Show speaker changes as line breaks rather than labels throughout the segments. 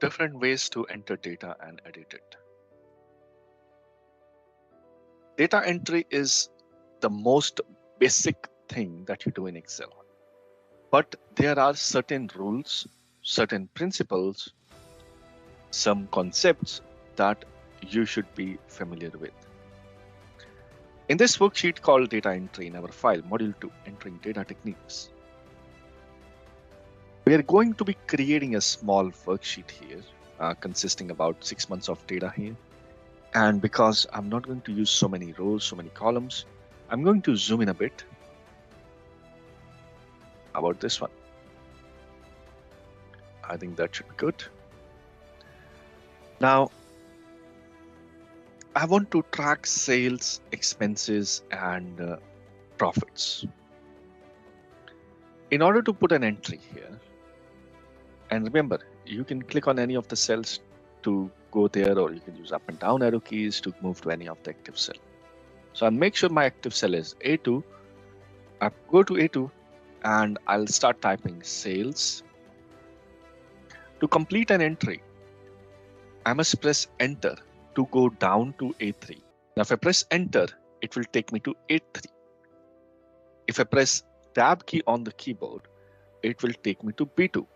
Different ways to enter data and edit it. Data entry is the most basic thing that you do in Excel. But there are certain rules, certain principles, some concepts that you should be familiar with. In this worksheet called data entry in our file, module 2, entering data techniques, we are going to be creating a small worksheet here consisting about 6 months of data here. And because I'm not going to use so many rows, so many columns, I'm going to zoom in a bit. How about this one? I think that should be good. Now, I want to track sales, expenses, and profits. In order to put an entry here, and remember, you can click on any of the cells to go there, or you can use up and down arrow keys to move to any of the active cell. So I'll make sure my active cell is A2. I go to A2 and I'll start typing sales. To complete an entry, I must press enter to go down to A3. Now, if I press enter, it will take me to A3. If I press tab key on the keyboard, it will take me to B2.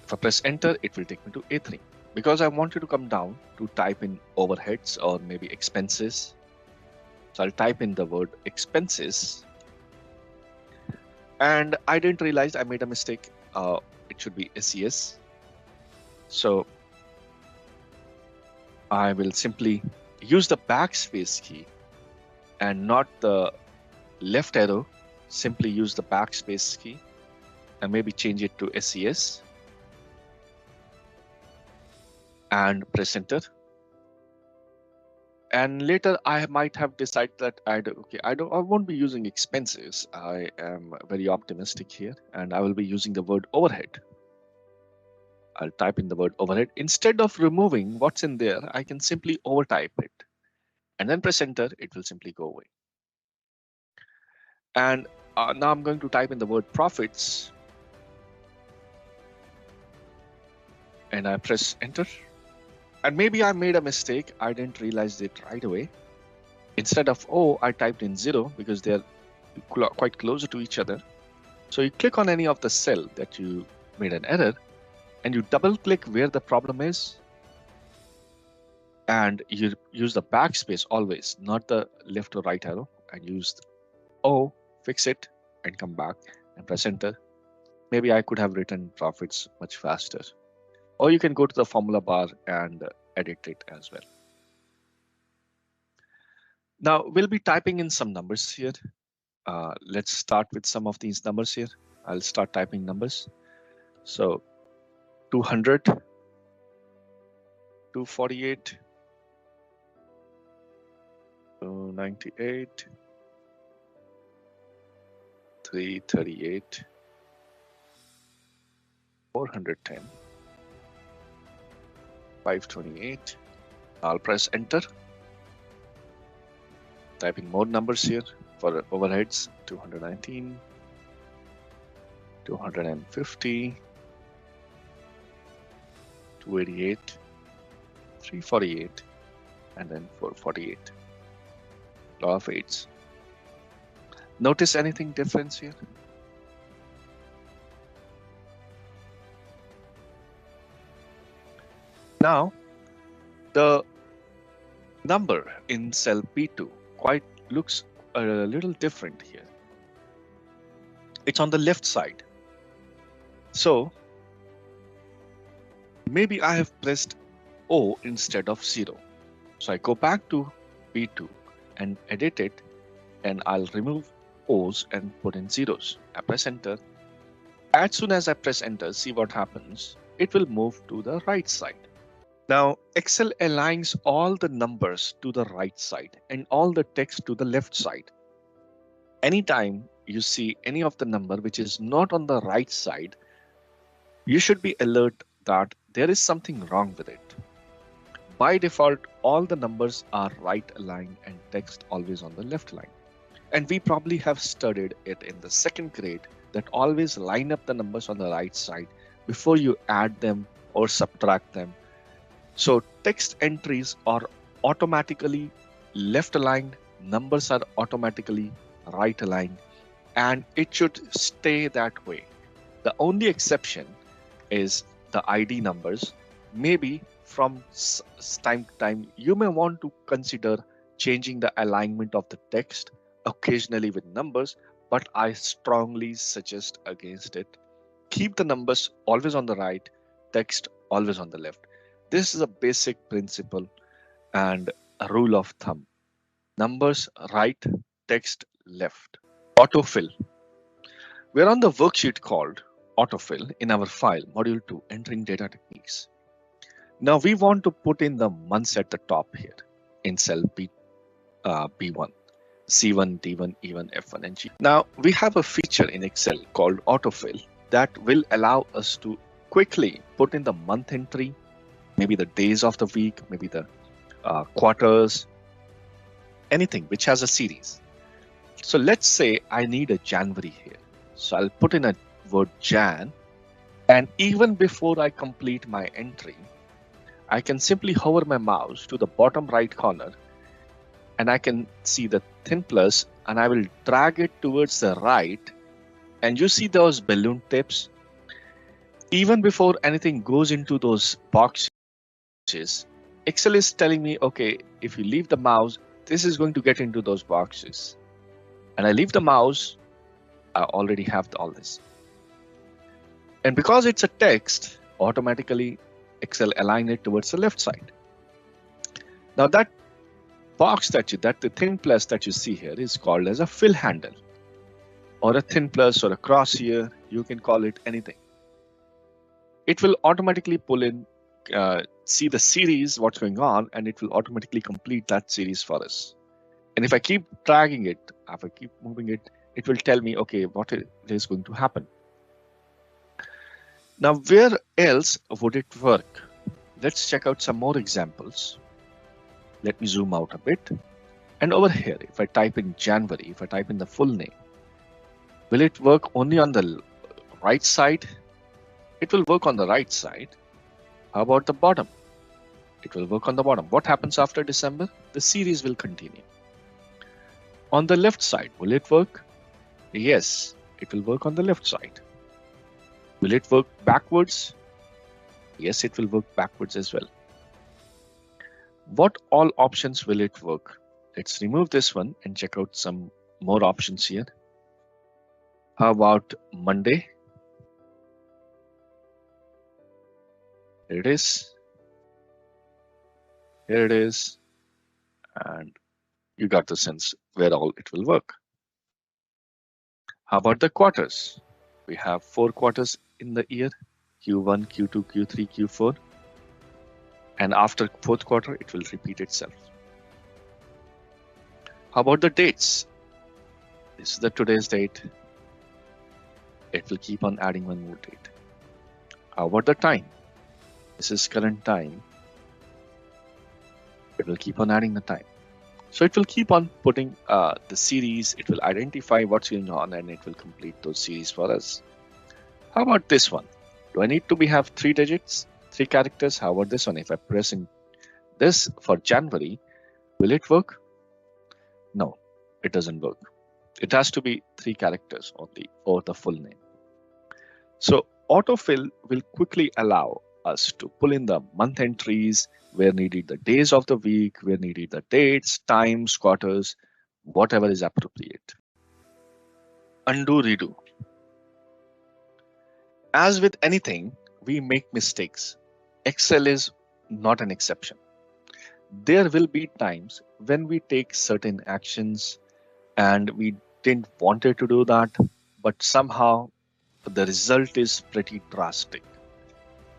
If I press enter, it will take me to A3. Because I want you to come down to type in overheads or maybe expenses. So I'll type in the word expenses. And I didn't realize I made a mistake. It should be SES. So I will simply use the backspace key and not the left arrow. Simply use the backspace key and maybe change it to SES and press enter. And later I might have decided that I won't be using expenses. I am very optimistic here and I will be using the word overhead. I'll type in the word overhead. Instead of removing what's in there, I can simply overtype it and then press enter. It will simply go away. And now I'm going to type in the word profits and I press enter. And maybe I made a mistake. I didn't realize it right away. Instead of O, I typed in 0 because they're quite closer to each other. So you click on any of the cell that you made an error and you double click where the problem is. And you use the backspace always, not the left or right arrow, and use O, fix it and come back and press enter. Maybe I could have written profits much faster. Or you can go to the formula bar and edit it as well. Now we'll be typing in some numbers here. Let's start with some of these numbers here. I'll start typing numbers. So 200, 248, 298, 338, 410, 528. I'll press enter. Typing more numbers here for overheads. 219, 250, 288, 348, and then 448. Lot of 8s. Notice anything different here? Now, the number in cell B2 quite looks a little different here. It's on the left side. So maybe I have pressed O instead of 0. So I go back to B2 and edit it, and I'll remove O's and put in zeros. I press enter. As soon as I press enter, see what happens. It will move to the right side. Now, Excel aligns all the numbers to the right side and all the text to the left side. Anytime you see any of the number which is not on the right side, you should be alert that there is something wrong with it. By default, all the numbers are right aligned and text always on the left line. And we probably have studied it in the second grade that always line up the numbers on the right side before you add them or subtract them. So text entries are automatically left aligned, numbers are automatically right aligned, and it should stay that way. The only exception is the ID numbers. Maybe from time to time, you may want to consider changing the alignment of the text occasionally with numbers, but I strongly suggest against it. Keep the numbers always on the right, text always on the left. This is a basic principle and a rule of thumb. Numbers right, text left. Autofill. We're on the worksheet called autofill in our file, module 2, entering data techniques. Now we want to put in the months at the top here in cell B1, C1, D1, E1, F1, and G. Now we have a feature in Excel called autofill that will allow us to quickly put in the month entry, maybe the days of the week, maybe the quarters, anything which has a series. So let's say I need a January here. So I'll put in a word Jan, and even before I complete my entry, I can simply hover my mouse to the bottom right corner and I can see the thin plus, and I will drag it towards the right. And you see those balloon tips? Even before anything goes into those boxes, Excel is telling me, okay, if you leave the mouse, this is going to get into those boxes. And I leave the mouse, I already have all this. And because it's a text, automatically Excel align it towards the left side. Now that box the thin plus that you see here is called as a fill handle, or a thin plus or a cross here. You can call it anything. It will automatically pull in, see the series, what's going on, and it will automatically complete that series for us. And if I keep dragging it, if I keep moving it, it will tell me, okay, what is going to happen. Now, where else would it work? Let's check out some more examples. Let me zoom out a bit. And over here, if I type in January, if I type in the full name, will it work only on the right side? It will work on the right side. How about the bottom? It will work on the bottom. What happens after December? The series will continue. On the left side, will it work? Yes, it will work on the left side. Will it work backwards? Yes, it will work backwards as well. What all options will it work? Let's remove this one and check out some more options here. How about Monday? Here it is. Here it is. And you got the sense where all it will work. How about the quarters? We have 4 quarters in the year, Q1, Q2, Q3, Q4. And after 4th quarter, it will repeat itself. How about the dates? This is the today's date. It will keep on adding one more date. How about the time? This is current time. It will keep on adding the time. So it will keep on putting the series. It will identify what's going on and it will complete those series for us. How about this one? Do I need to have 3 digits, 3 characters? How about this one? If I press in this for January, will it work? No, it doesn't work. It has to be 3 characters only or the full name. So autofill will quickly allow us to pull in the month entries, where needed the days of the week, where needed the dates, times, quarters, whatever is appropriate. Undo, redo. As with anything, we make mistakes. Excel is not an exception. There will be times when we take certain actions and we didn't want to do that, but somehow the result is pretty drastic.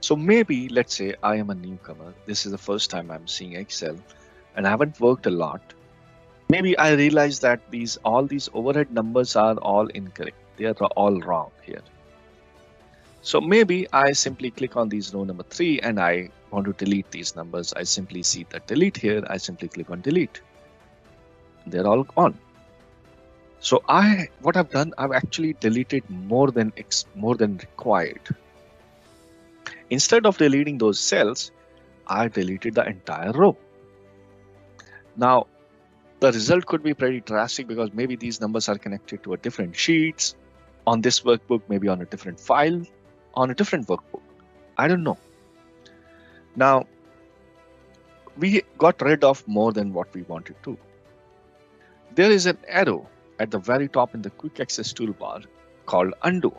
So maybe, let's say I am a newcomer. This is the first time I'm seeing Excel and I haven't worked a lot. Maybe I realize that all these overhead numbers are all incorrect. They are all wrong here. So maybe I simply click on these row number 3 and I want to delete these numbers. I simply see the delete here. I simply click on delete. They're all gone. So what I've done, I've actually deleted more than required. Instead of deleting those cells, I deleted the entire row. Now, the result could be pretty drastic because maybe these numbers are connected to a different sheets on this workbook, maybe on a different file, on a different workbook. I don't know. Now, we got rid of more than what we wanted to. There is an arrow at the very top in the quick access toolbar called undo.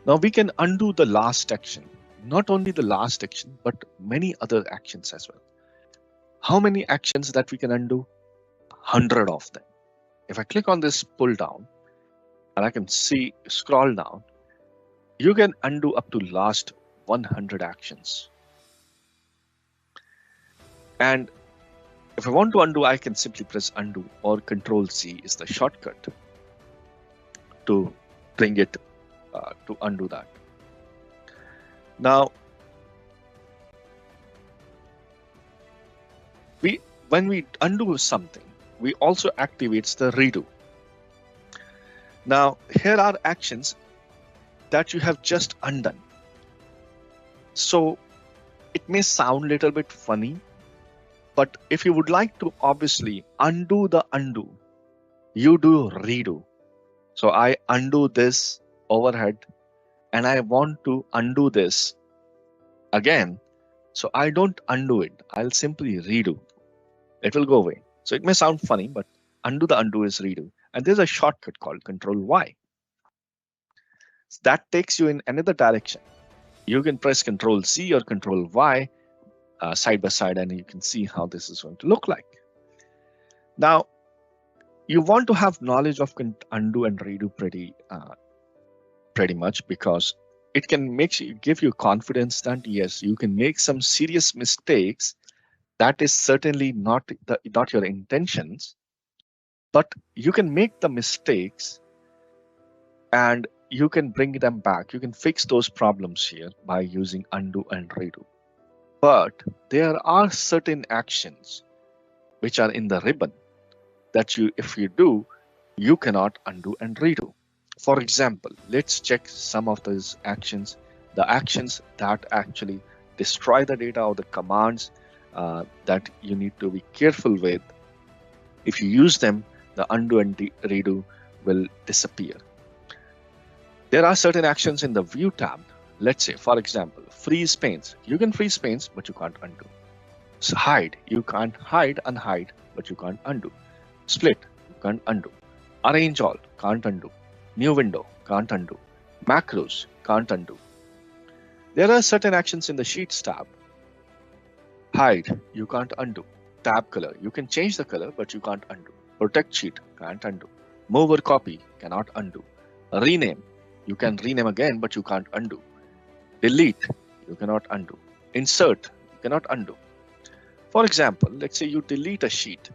Now we can undo the last action, not only the last action, but many other actions as well. How many actions that we can undo? 100 of them. If I click on this pull down and I can see scroll down, you can undo up to last 100 actions. And if I want to undo, I can simply press undo, or Control C is the shortcut to bring it to undo that. Now, when we undo something, we also activates the redo. Now, here are actions that you have just undone. So it may sound a little bit funny, but if you would like to obviously undo the undo, you do redo. So I undo this overhead and I want to undo this again. So I don't undo it. I'll simply redo. It will go away. So it may sound funny, but undo the undo is redo. And there's a shortcut called Control Y. That takes you in another direction. You can press Control C or Control Y side by side, and you can see how this is going to look like. Now, you want to have knowledge of undo and redo pretty much, because it can give you confidence that yes, you can make some serious mistakes. That is certainly not your intentions, but you can make the mistakes and you can bring them back. You can fix those problems here by using undo and redo. But there are certain actions which are in the ribbon that if you do, you cannot undo and redo. For example, let's check some of those actions, the actions that actually destroy the data, or the commands that you need to be careful with. If you use them, the undo and redo will disappear. There are certain actions in the view tab. Let's say, for example, freeze panes. You can freeze panes, but you can't undo. So hide, you can't hide, unhide, but you can't undo. Split, you can't undo. Arrange all, can't undo. New window, can't undo. Macros, can't undo. There are certain actions in the Sheets tab. Hide, you can't undo. Tab color, you can change the color, but you can't undo. Protect sheet, can't undo. Move or copy, cannot undo. Rename, you can rename again, but you can't undo. Delete, you cannot undo. Insert, you cannot undo. For example, let's say you delete a sheet.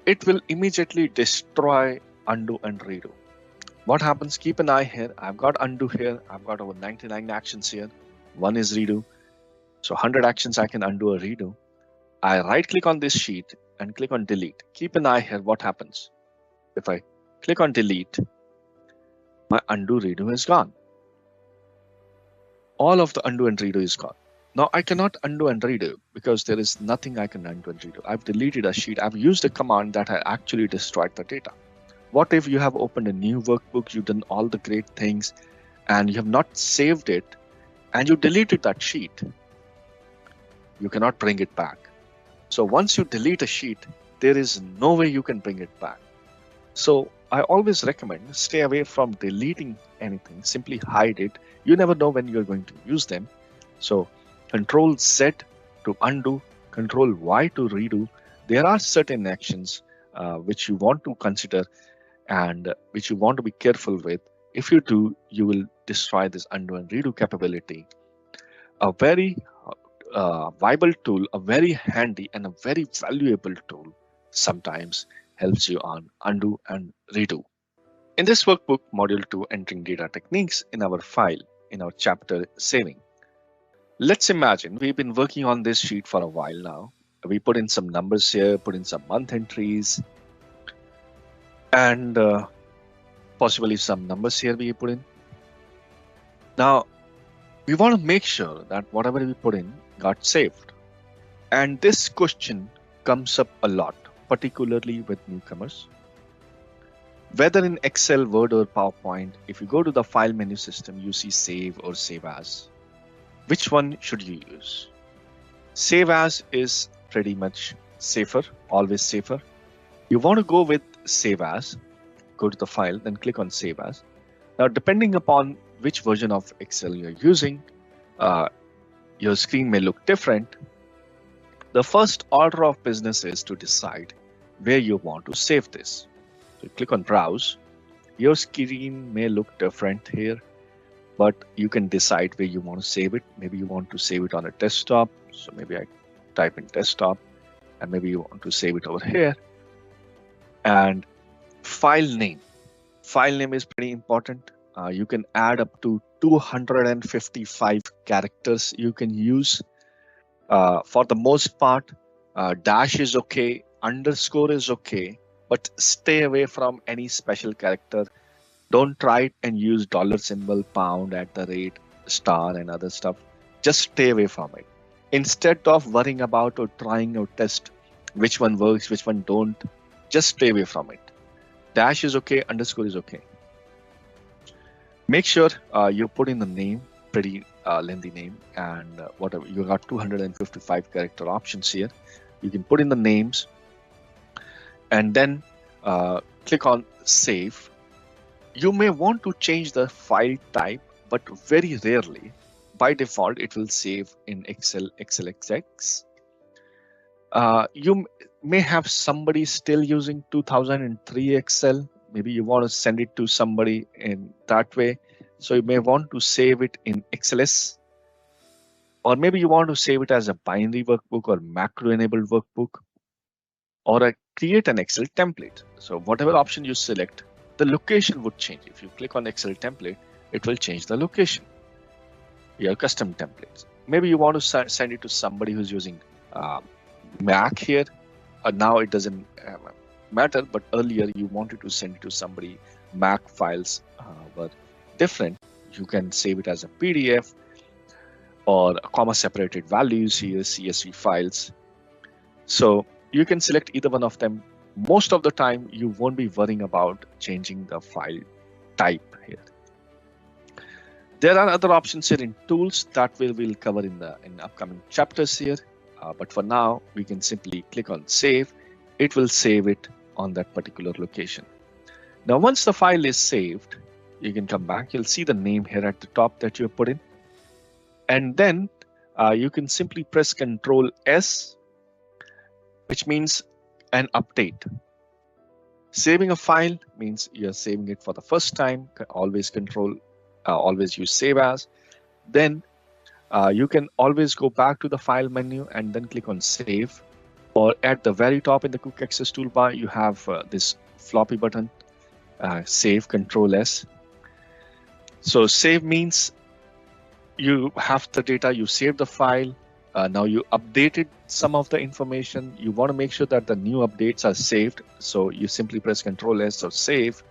It will immediately destroy undo and redo. What happens? Keep an eye here. I've got undo here. I've got over 99 actions here. One is redo. So 100 actions I can undo or redo. I right click on this sheet and click on delete. Keep an eye here. What happens? If I click on delete, my undo redo is gone. All of the undo and redo is gone. Now I cannot undo and redo because there is nothing I can undo and redo. I've deleted a sheet. I've used a command that had actually destroyed the data. What if you have opened a new workbook, you've done all the great things, and you have not saved it, and you deleted that sheet? You cannot bring it back. So once you delete a sheet, there is no way you can bring it back. So I always recommend stay away from deleting anything. Simply hide it. You never know when you're going to use them. So Control Z to undo, Control Y to redo. There are certain actions which you want to consider and which you want to be careful with. If you do, you will destroy this undo and redo capability. A very viable tool, a very handy and a very valuable tool sometimes helps you on undo and redo. In this workbook, Module 2, Entering Data Techniques, in our file, in our chapter Saving. Let's imagine we've been working on this sheet for a while now. We put in some numbers here, put in some month entries, and possibly some numbers here we put in. Now, we want to make sure that whatever we put in got saved. And this question comes up a lot, particularly with newcomers. Whether in Excel, Word, or PowerPoint, if you go to the file menu system, you see save or save as. Which one should you use? Save as is pretty much safer, always safer. You want to go with save as, go to the file, then click on save as. Now, depending upon which version of Excel you're using, your screen may look different. The first order of business is to decide where you want to save this. So click on browse. Your screen may look different here, but you can decide where you want to save it. Maybe you want to save it on a desktop. So maybe I type in desktop, and maybe you want to save it over here. And file name. File name is pretty important. You can add up to 255 characters you can use. For the most part, dash is okay, underscore is okay, but stay away from any special character. Don't try it and use dollar symbol, pound, at the rate, star, and other stuff. Just stay away from it. Instead of worrying about or trying or test which one works, which one don't, just stay away from it. Dash is okay, underscore is okay. Make sure you put in the name, pretty lengthy name, and whatever. You got 255 character options here. You can put in the names and then click on save. You may want to change the file type, but very rarely. By default, it will save in Excel, XLSX. You may have somebody still using 2003 Excel. Maybe you want to send it to somebody in that way. So you may want to save it in XLS, or maybe you want to save it as a binary workbook or macro enabled workbook, or create an Excel template. So whatever option you select, the location would change. If you click on Excel template, it will change the location. Your custom templates. Maybe you want to send it to somebody who's using Mac here. Now it doesn't matter, but earlier you wanted to send it to somebody. Mac files were different. You can save it as a PDF or comma separated values here, CSV files. So you can select either one of them. Most of the time, you won't be worrying about changing the file type here. There are other options here in tools that we'll cover in upcoming chapters here. But for now, we can simply click on save. It will save it on that particular location. Now, once the file is saved, you can come back. You'll see the name here at the top that you put in. And then you can simply press Control S, which means an update. Saving a file means you're saving it for the first time. Always always use save as. Then you can always go back to the file menu and then click on save. Or at the very top in the quick access toolbar, you have this floppy button, save, Control S. So save means you have the data, you saved the file. Now you updated some of the information. You want to make sure that the new updates are saved. So you simply press Control S or save.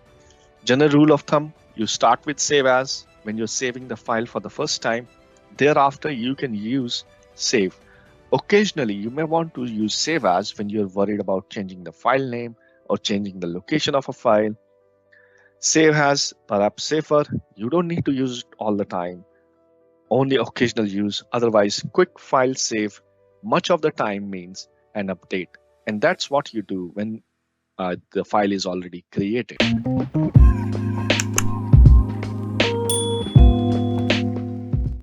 General rule of thumb, you start with save as when you're saving the file for the first time. Thereafter, you can use save. Occasionally, you may want to use save as when you're worried about changing the file name or changing the location of a file. Save as perhaps safer. You don't need to use it all the time. Only occasional use. Otherwise, quick file save much of the time means an update. And that's what you do when the file is already created.